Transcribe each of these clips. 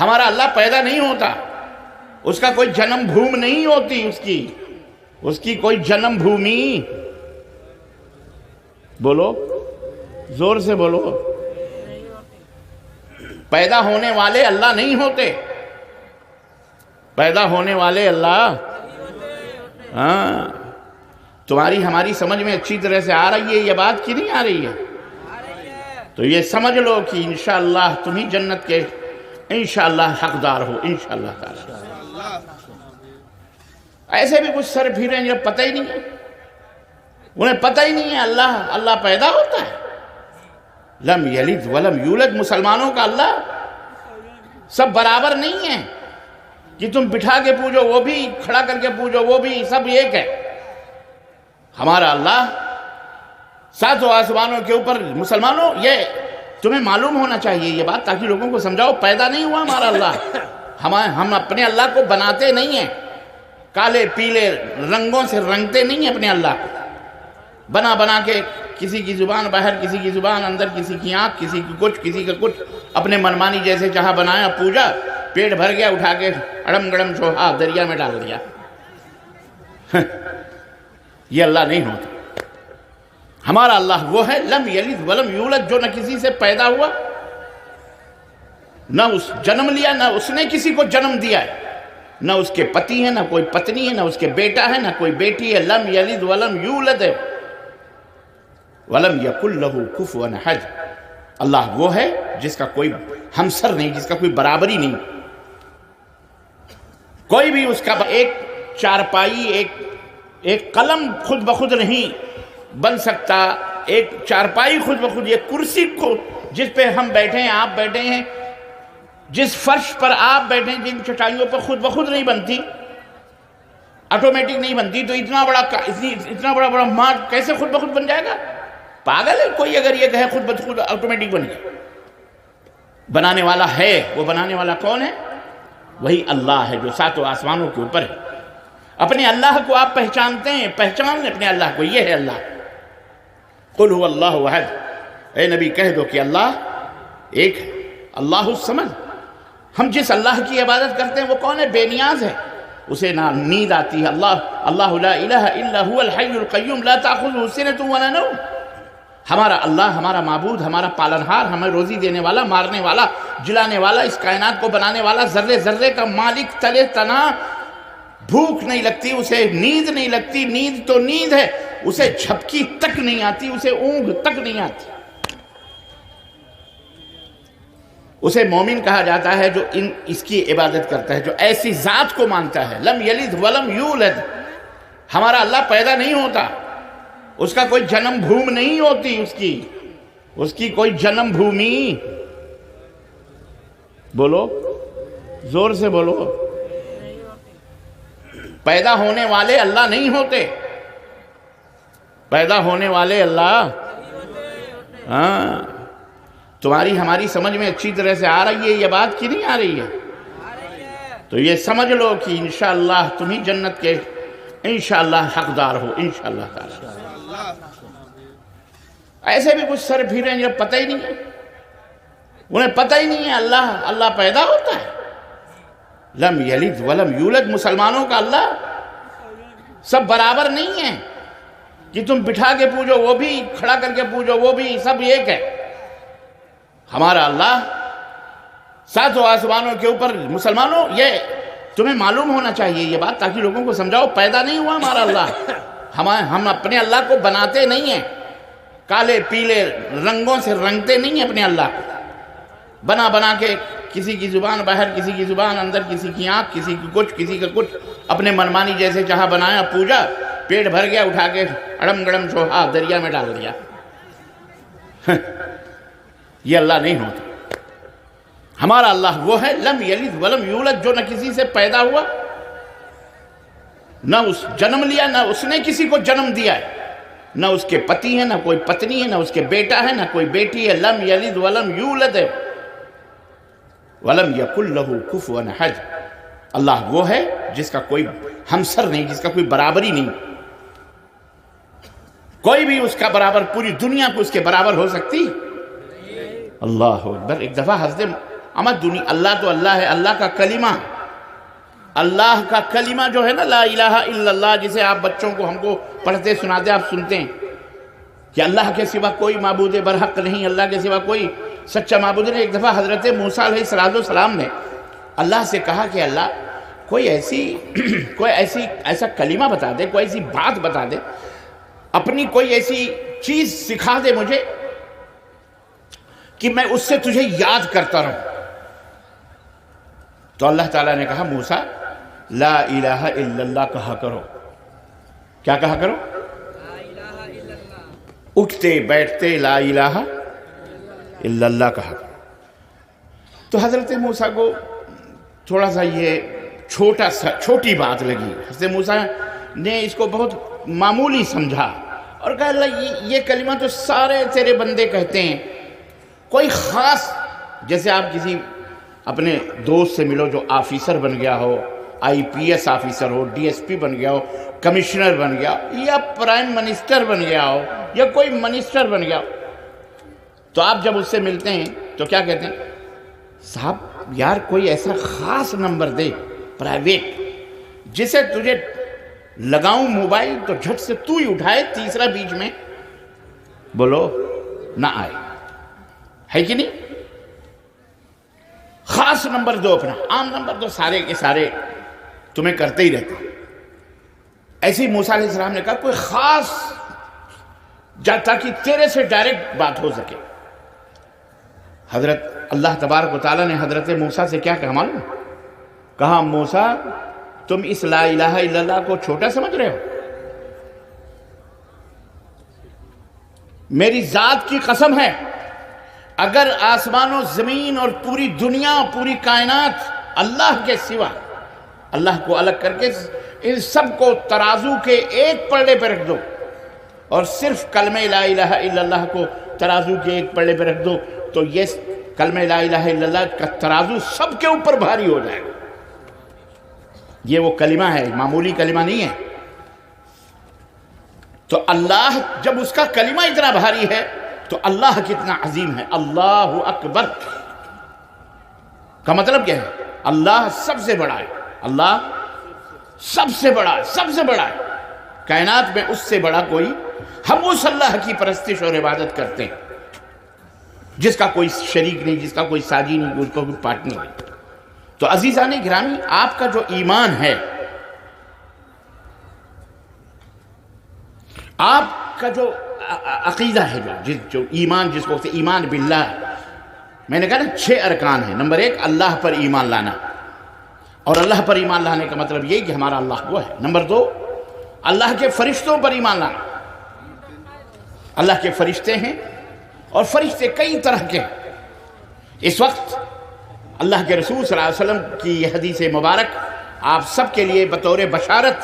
ہمارا اللہ پیدا نہیں ہوتا، اس کا کوئی جنم بھوم نہیں ہوتی، اس کی کوئی جنم بھومی، بولو زور سے بولو، پیدا ہونے والے اللہ نہیں ہوتے، پیدا ہونے والے اللہ، ہاں تمہاری ہماری سمجھ میں اچھی طرح سے آ رہی ہے یہ بات کی نہیں آ رہی ہے؟ تو یہ سمجھ لو کہ انشاءاللہ تم ہی جنت کے انشاءاللہ حقدار ہو انشاءاللہ تعالی۔ ایسے بھی کچھ سر پھرے ہیں جو پتہ ہی نہیں ہے، انہیں پتہ ہی نہیں ہے اللہ پیدا ہوتا ہے، لم یلد ولم یولد۔ مسلمانوں کا اللہ سب برابر نہیں ہے کہ تم بٹھا کے پوجو وہ بھی، کھڑا کر کے پوجو وہ بھی، سب ایک ہے۔ ہمارا اللہ ساتوں آسمانوں کے اوپر، مسلمانوں یہ تمہیں معلوم ہونا چاہیے یہ بات، تاکہ لوگوں کو سمجھاؤ پیدا نہیں ہوا ہمارا اللہ، ہم اپنے اللہ کو بناتے نہیں ہیں، کالے پیلے رنگوں سے رنگتے نہیں ہیں اپنے اللہ کو، بنا کے کسی کی زبان باہر، کسی کی زبان اندر، کسی کی آنکھ، کسی کی کچھ، کسی کا کچھ، اپنے منمانی جیسے چاہا بنایا، پوجا، پیٹ بھر گیا، اٹھا کے اڑم گڑم چوہا دریا میں ڈال دیا۔ یہ اللہ نہیں ہوتا، ہمارا اللہ وہ ہے لم یلد ولم یولد، جو نہ کسی سے پیدا ہوا، نہ اس جنم لیا، نہ اس نے کسی کو جنم دیا ہے، نہ اس کے پتی ہے، نہ کوئی پتنی ہے، نہ اس کے بیٹا ہے، نہ کوئی بیٹی ہے، لم یلد ولم یولد ہے، ولم یکن لہ کفوا احد۔ اللہ وہ ہے جس کا کوئی ہمسر نہیں، جس کا کوئی برابری نہیں، کوئی بھی اس کا ایک چارپائی، ایک قلم خود بخود نہیں بن سکتا، ایک چارپائی خود بخود، یہ کرسی کو جس پہ ہم بیٹھے ہیں، آپ بیٹھے ہیں، جس فرش پر آپ بیٹھے ہیں، جن چٹائیوں پر خود بخود نہیں بنتی، آٹومیٹک نہیں بنتی، تو اتنا بڑا ماٹ کیسے خود بخود بن جائے گا؟ پاگل ہے کوئی اگر یہ کہے خود بخود آٹومیٹک بن جائے۔ بنانے والا ہے، وہ بنانے والا کون ہے؟ وہی اللہ ہے جو ساتوں آسمانوں کے اوپر ہے۔ اپنے اللہ کو آپ پہچانتے ہیں، پہچان اپنے اللہ کو، یہ ہے اللہ۔ قل هو اللہ احد، اے نبی کہہ دو کہ اللہ ایک ہے، اللہ الصمد۔ ہم جس اللہ کی عبادت کرتے ہیں وہ کون ہے؟ بے نیاز ہے، اسے نہ نیند آتی ہے، اللہ لا الہ الا هو الحی القیوم لا تأخذہ سنۃ ولا نوم۔ ہمارا اللہ، ہمارا معبود، ہمارا پالنہار، ہمیں روزی دینے والا، مارنے والا، جلانے والا، اس کائنات کو بنانے والا، ذرے ذرے کا مالک، تلے تنا، بھوک نہیں لگتی اسے، نیند نہیں لگتی، نیند تو نیند ہے، اسے جھپکی تک نہیں آتی، اسے اونگ تک نہیں آتی۔ اسے مومن کہا جاتا ہے جو اس کی عبادت کرتا ہے، جو ایسی ذات کو مانتا ہے، لم یلد ولم یولد۔ ہمارا اللہ پیدا نہیں ہوتا، اس کا کوئی جنم بھوم نہیں ہوتی، اس کی کوئی جنم بھومی، بولو زور سے بولو، پیدا ہونے والے اللہ نہیں ہوتے، پیدا ہونے والے اللہ، ہاں تمہاری ہماری سمجھ میں اچھی طرح سے آ رہی ہے یہ بات کی نہیں آ رہی ہے؟ تو یہ سمجھ لو کہ انشاءاللہ تم ہی جنت کے انشاءاللہ حقدار ہو انشاءاللہ تعالی۔ ایسے بھی کچھ سر پھرے ہیں جو پتہ ہی نہیں ہے، انہیں پتہ ہی نہیں ہے اللہ پیدا ہوتا ہے، لم یلد ولم یولد۔ مسلمانوں کا اللہ سب برابر نہیں ہے کہ تم بٹھا کے پوجو وہ بھی، کھڑا کر کے پوجو وہ بھی، سب ایک ہے۔ ہمارا اللہ ساتوں آسمانوں کے اوپر، مسلمانوں یہ تمہیں معلوم ہونا چاہیے یہ بات، تاکہ لوگوں کو سمجھاؤ پیدا نہیں ہوا ہمارا اللہ، ہم اپنے اللہ کو بناتے نہیں ہیں، کالے پیلے رنگوں سے رنگتے نہیں ہیں اپنے اللہ کو، بنا کے کسی کی زبان باہر، کسی کی زبان اندر، کسی کی آنکھ، کسی کی کچھ، کسی کا کچھ، اپنے منمانی جیسے چاہا بنایا، پوجا، پیٹ بھر گیا، اٹھا کے اڑم گڑم چوہا دریا میں ڈال دیا۔ یہ اللہ نہیں ہوتا، ہمارا اللہ وہ ہے لم یلد ولم یولد، جو نہ کسی سے پیدا ہوا، نہ اس جنم لیا، نہ اس نے کسی کو جنم دیا ہے، نہ اس کے پتی ہے، نہ کوئی پتنی ہے، نہ اس کے بیٹا ہے، نہ کوئی بیٹی ہے، لم یلد ولم یولد ہے، ولم یکن لہ کفوا احد۔ اللہ وہ ہے جس کا کوئی ہمسر نہیں، جس کا کوئی برابری نہیں، کوئی بھی اس کا برابر، پوری دنیا کو اس کے برابر ہو سکتی؟ اللہ اکبر۔ ایک دفعہ حضرت اما دنیا اللہ تو اللہ ہے، اللہ کا کلمہ جو ہے نا، لا الہ الا اللہ، جسے آپ بچوں کو ہم کو پڑھتے سناتے آپ سنتے ہیں کہ اللہ کے سوا کوئی معبود برحق نہیں، اللہ کے سوا کوئی سچا معبود نہیں۔ ایک دفعہ حضرت موسیٰ علیہ السلام نے اللہ سے کہا کہ اللہ کوئی ایسا کلمہ بتا دے، کوئی ایسی بات بتا دے، اپنی کوئی ایسی چیز سکھا دے مجھے کہ میں اس سے تجھے یاد کرتا رہوں۔ تو اللہ تعالیٰ نے کہا موسیٰ لا الہ الا اللہ کہا کرو۔ کیا کہا کرو؟ اٹھتے بیٹھتے لا الہ الا اللہ کہا کرو۔ تو حضرت موسیٰ کو تھوڑا سا یہ چھوٹی بات لگی۔ حضرت موسیٰ نے اس کو بہت معمولی سمجھا اور کہا اللہ یہ کلمہ تو سارے تیرے بندے کہتے ہیں، کوئی خاص، جیسے آپ کسی اپنے دوست سے ملو جو آفیسر بن گیا ہو، IPS آفیسر ہو، DSP بن گیا ہو، کمشنر بن گیا ہو، یا پرائم منسٹر بن گیا ہو، یا کوئی منسٹر بن گیا ہو، تو آپ جب اس سے ملتے ہیں تو کیا کہتے ہیں؟ صاحب یار کوئی ایسا خاص نمبر دے پرائیویٹ جسے تجھے لگاؤں موبائل تو جھٹ سے تو ہی اٹھائے، تیسرا بیچ میں بولو نہ آئے، ہے کہ نہیں؟ خاص نمبر دو، اپنا عام نمبر دو، سارے کے سارے تمہیں کرتے ہی رہتے۔ ایسے ہی موسیٰ علیہ السلام نے کہا کوئی خاص تاکہ تیرے سے ڈائریکٹ بات ہو سکے۔ حضرت اللہ تبارک و تعالیٰ نے حضرت موسیٰ سے کیا کہا معلوم؟ کہا موسیٰ تم اس لا الہ الا اللہ کو چھوٹا سمجھ رہے ہو؟ میری ذات کی قسم ہے اگر آسمان و زمین اور پوری دنیا پوری کائنات اللہ کے سوا، اللہ کو الگ کر کے ان سب کو ترازو کے ایک پلڑے پہ رکھ دو اور صرف کلمہ لا الہ الا اللہ کو ترازو کے ایک پلڑے پہ رکھ دو تو یہ کلمہ لا الہ الا اللہ کا ترازو سب کے اوپر بھاری ہو جائے گا۔ یہ وہ کلمہ ہے، معمولی کلمہ نہیں ہے۔ تو اللہ جب اس کا کلمہ اتنا بھاری ہے تو اللہ کتنا عظیم ہے۔ اللہ اکبر کا مطلب کیا ہے؟ اللہ سب سے بڑا ہے، اللہ سب سے بڑا ہے، سب سے بڑا ہے کائنات میں، اس سے بڑا کوئی، ہم اس اللہ کی پرستش اور عبادت کرتے ہیں جس کا کوئی شریک نہیں، جس کا کوئی ساجی نہیں، جس کا کوئی پارٹنر نہیں۔ تو عزیزان گرامی، آپ کا جو ایمان ہے، آپ کا جو عقیدہ ہے، جو ایمان جس کو ایمان باللہ، میں نے کہا نا 6 ارکان ہیں۔ نمبر 1 اللہ پر ایمان لانا، اور اللہ پر ایمان لانے کا مطلب یہ کہ ہمارا اللہ وہ ہے۔ نمبر 2 اللہ کے فرشتوں پر ایمان لانا، اللہ کے فرشتے ہیں اور فرشتے کئی طرح کے ہیں۔ اس وقت اللہ کے رسول صلی اللہ علیہ وسلم کی یہ حدیث مبارک آپ سب کے لیے بطور بشارت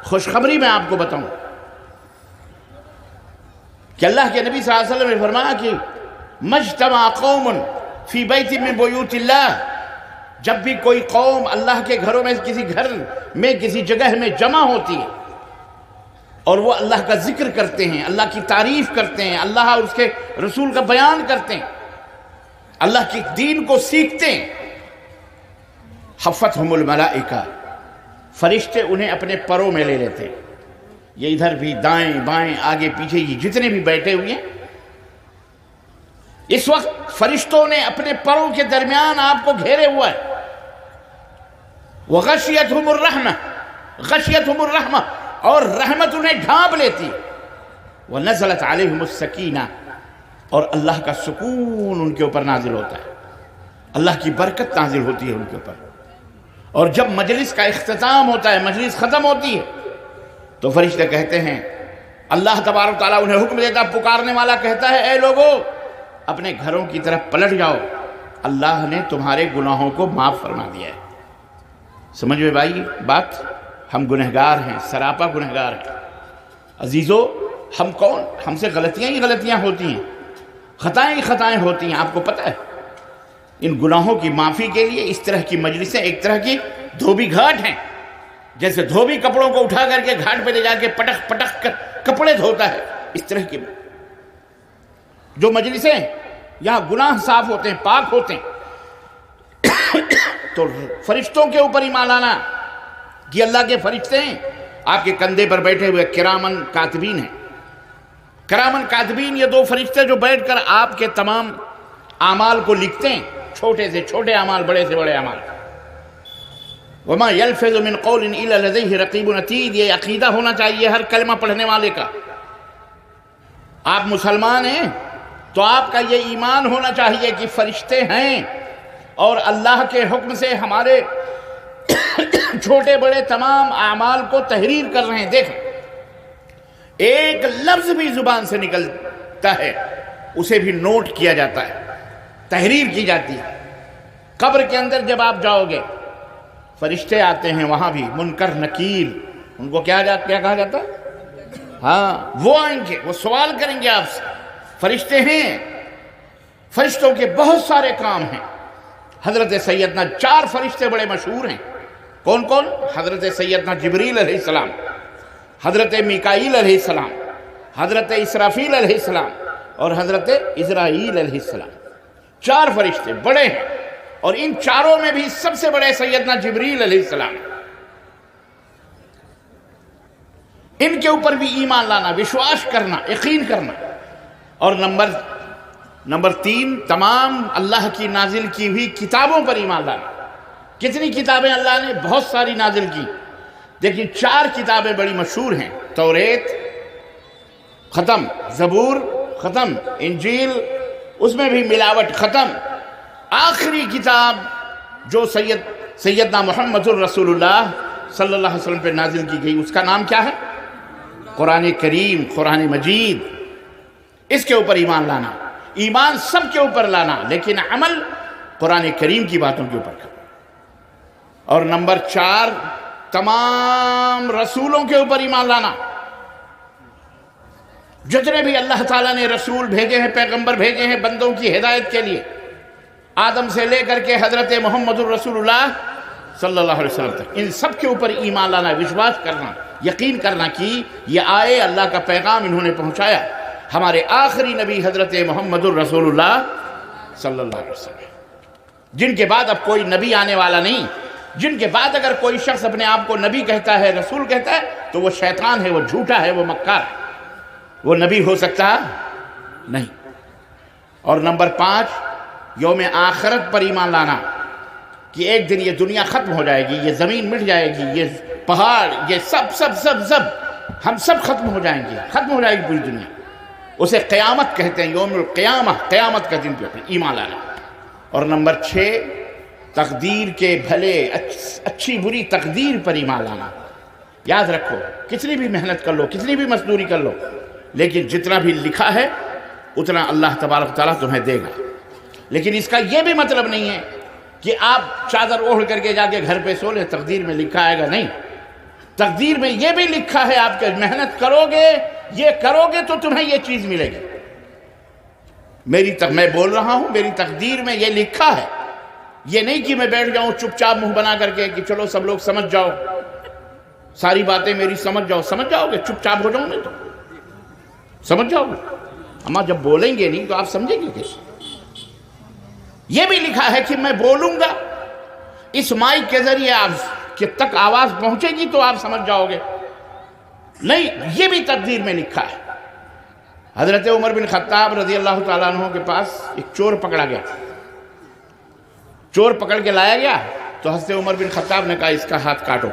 خوشخبری میں آپ کو بتاؤں کہ اللہ کے نبی صلی اللہ علیہ وسلم نے فرمایا کہ مجتمع قوم فی بیت من بیوت اللہ، جب بھی کوئی قوم اللہ کے گھروں میں، کسی گھر میں، کسی جگہ میں جمع ہوتی ہے اور وہ اللہ کا ذکر کرتے ہیں، اللہ کی تعریف کرتے ہیں، اللہ اور اس کے رسول کا بیان کرتے ہیں، اللہ کی دین کو سیکھتے ہیں، حفتہم الملائکہ، فرشتے انہیں اپنے پروں میں لے لیتے ہیں۔ یہ ادھر بھی، دائیں بائیں، آگے پیچھے، یہ جتنے بھی بیٹھے ہوئے ہیں، اس وقت فرشتوں نے اپنے پروں کے درمیان آپ کو گھیرے ہوا ہے۔ وغشیتہم الرحمہ، غشیتہم الرحمہ، اور رحمت انہیں ڈھانپ لیتی۔ وَنَزَلَتْ عَلَيْهِمُ السَّكِينَةُ، اور اللہ کا سکون ان کے اوپر نازل ہوتا ہے، اللہ کی برکت نازل ہوتی ہے ان کے اوپر۔ اور جب مجلس کا اختتام ہوتا ہے، مجلس ختم ہوتی ہے، تو فرشتے کہتے ہیں، اللہ تبارک تعالیٰ انہیں حکم دیتا، پکارنے والا کہتا ہے اے لوگو اپنے گھروں کی طرف پلٹ جاؤ، اللہ نے تمہارے گناہوں کو معاف فرما دیا ہے۔ سمجھ میں بھائی بات؟ ہم گنہگار ہیں، سراپا گنہگار ہیں۔ عزیزو، ہم کون؟ ہم سے غلطیاں ہی غلطیاں ہوتی ہیں، خطائیں ہی خطائیں ہوتی ہیں۔ آپ کو پتہ ہے ان گناہوں کی معافی کے لیے اس طرح کی مجلسیں ایک طرح کی دھوبی گھاٹ ہیں، جیسے دھوبی کپڑوں کو اٹھا کر کے گھاٹ پہ لے جا کے پٹک پٹک کر کپڑے دھوتا ہے، اس طرح کی جو مجلسیں یہاں گناہ صاف ہوتے ہیں، پاک ہوتے ہیں، تو فرشتوں کے اوپر ایمان لانا کہ اللہ کے فرشتے ہیں، آپ کے کندھے پر بیٹھے ہوئے کرامن کاتبین ہیں۔ کرامن کاتبین یہ دو فرشتے جو بیٹھ کر آپ کے تمام اعمال کو لکھتے ہیں، چھوٹے سے چھوٹے اعمال، بڑے سے بڑے اعمال۔ وما يلفظ من قول الا لديه رقیب عتید، یہ عقیدہ ہونا چاہیے ہر کلمہ پڑھنے والے کا۔ آپ مسلمان ہیں تو آپ کا یہ ایمان ہونا چاہیے کہ فرشتے ہیں اور اللہ کے حکم سے ہمارے چھوٹے بڑے تمام اعمال کو تحریر کر رہے ہیں۔ دیکھیں، ایک لفظ بھی زبان سے نکلتا ہے اسے بھی نوٹ کیا جاتا ہے، تحریر کی جاتی ہے۔ قبر کے اندر جب آپ جاؤ گے، فرشتے آتے ہیں وہاں بھی، منکر نکیر، ان کو کیا کہا جاتا ہے؟ ہاں، وہ آئیں گے، وہ سوال کریں گے آپ سے۔ فرشتے ہیں، فرشتوں کے بہت سارے کام ہیں۔ حضرت سیدنا 4 فرشتے بڑے مشہور ہیں۔ کون کون؟ حضرت سیدنا جبریل علیہ السلام، حضرت میکائیل علیہ السلام، حضرت اسرافیل علیہ السلام اور حضرت عزرائیل علیہ السلام۔ 4 فرشتے بڑے ہیں، اور ان چاروں میں بھی سب سے بڑے سیدنا جبریل علیہ السلام۔ ان کے اوپر بھی ایمان لانا، وشواس کرنا، یقین کرنا۔ اور نمبر 3، تمام اللہ کی نازل کی ہوئی کتابوں پر ایمان لانا۔ کتنی کتابیں اللہ نے؟ بہت ساری نازل کی۔ دیکھیں، 4 کتابیں بڑی مشہور ہیں، توریت ختم، زبور ختم، انجیل اس میں بھی ملاوٹ ختم۔ آخری کتاب جو سیدنا محمد الرسول اللہ صلی اللہ علیہ وسلم پہ نازل کی گئی، اس کا نام کیا ہے؟ قرآن کریم، قرآن مجید۔ اس کے اوپر ایمان لانا، ایمان سب کے اوپر لانا، لیکن عمل قرآن کریم کی باتوں کے اوپر کرنا۔ اور نمبر 4، تمام رسولوں کے اوپر ایمان لانا۔ جتنے بھی اللہ تعالیٰ نے رسول بھیجے ہیں، پیغمبر بھیجے ہیں بندوں کی ہدایت کے لیے، آدم سے لے کر کے حضرت محمد الرسول اللہ صلی اللہ علیہ وسلم تک، ان سب کے اوپر ایمان لانا، وشواس کرنا، یقین کرنا کہ یہ آئے، اللہ کا پیغام انہوں نے پہنچایا۔ ہمارے آخری نبی حضرت محمد الرسول اللہ صلی اللہ علیہ وسلم، جن کے بعد اب کوئی نبی آنے والا نہیں، جن کے بعد اگر کوئی شخص اپنے آپ کو نبی کہتا ہے، رسول کہتا ہے، تو وہ شیطان ہے، وہ جھوٹا ہے، وہ مکار ہے، وہ نبی ہو سکتا نہیں۔ اور نمبر 5، یوم آخرت پر ایمان لانا، کہ ایک دن یہ دنیا ختم ہو جائے گی، یہ زمین مٹ جائے گی، یہ پہاڑ، یہ سب ہم سب ختم ہو جائیں گے، ختم ہو جائے گی پوری دنیا۔ اسے قیامت کہتے ہیں، یوم القیامہ، قیامت کا دن پہ ایمان لانا۔ اور نمبر 6، تقدیر کے بھلے اچھی بری تقدیر پر ایمان لانا۔ یاد رکھو، کتنی بھی محنت کر لو، کتنی بھی مزدوری کر لو، لیکن جتنا بھی لکھا ہے اتنا اللہ تبارک تعالیٰ تمہیں دے گا۔ لیکن اس کا یہ بھی مطلب نہیں ہے کہ آپ چادر اوڑھ کر کے جا کے گھر پہ سو لیں، تقدیر میں لکھا آئے گا، نہیں۔ تقدیر میں یہ بھی لکھا ہے، آپ کے محنت کرو گے، یہ کرو گے تو تمہیں یہ چیز ملے گی۔ میں بول رہا ہوں، میری تقدیر میں یہ لکھا ہے، یہ نہیں کہ میں بیٹھ جاؤں چپ چاپ منہ بنا کر کے کہ چلو سب لوگ سمجھ جاؤ، ساری باتیں میری سمجھ جاؤ گے، چپ چاپ ہو جاؤں میں تو سمجھ جاؤ گے۔ اما جب بولیں گے نہیں تو آپ سمجھیں گے کیسے؟ یہ بھی لکھا ہے کہ میں بولوں گا، اس مائک کے ذریعے آپ کہ تک آواز پہنچے گی تو آپ سمجھ جاؤ گے، نہیں، یہ بھی تقدیر میں لکھا ہے۔ حضرت عمر بن خطاب رضی اللہ تعالیٰ عنہ کے پاس ایک چور پکڑا گیا، چور پکڑ کے لایا گیا تو حضرت عمر بن خطاب نے کہا اس کا ہاتھ کاٹو،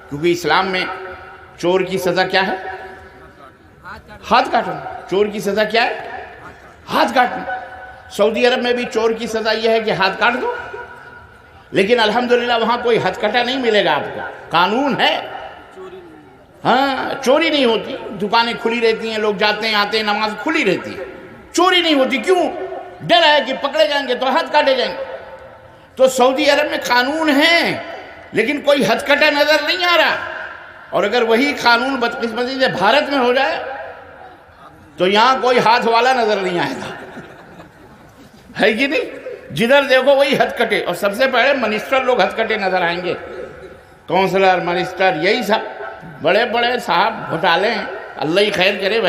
کیونکہ اسلام میں چور کی سزا کیا ہے؟ ہاتھ کاٹنا۔ چور کی سزا کیا ہے؟ ہاتھ کاٹنا۔ سعودی عرب میں بھی چور کی سزا یہ ہے کہ ہاتھ کاٹ دو، لیکن الحمدللہ وہاں کوئی ہتھ کٹا نہیں ملے گا آپ کو، قانون ہے، ہاں، چوری نہیں ہوتی، دکانیں کھلی رہتی ہیں، لوگ جاتے ہیں آتے ہیں، نماز کھلی رہتی ہے، چوری نہیں ہوتی۔ کیوں؟ ڈر ہے کہ پکڑے جائیں گے تو ہاتھ کاٹے جائیں گے۔ تو سعودی عرب میں قانون ہے لیکن کوئی ہتھ کٹا نظر نہیں آ رہا، اور اگر وہی قانون بدقسمتی سے بھارت میں ہو جائے تو یہاں کوئی ہاتھ والا نظر نہیں آئے گا، ہے کہ نہیں؟ جدھر دیکھو وہی ہتھ کٹے، اور سب سے پہلے منسٹر لوگ ہتھ کٹے نظر آئیں گے، کونسلر، منسٹر، یہی سب بڑے بڑے صاحب گھوٹالے ہیں، اللہ ہی خیر کرے۔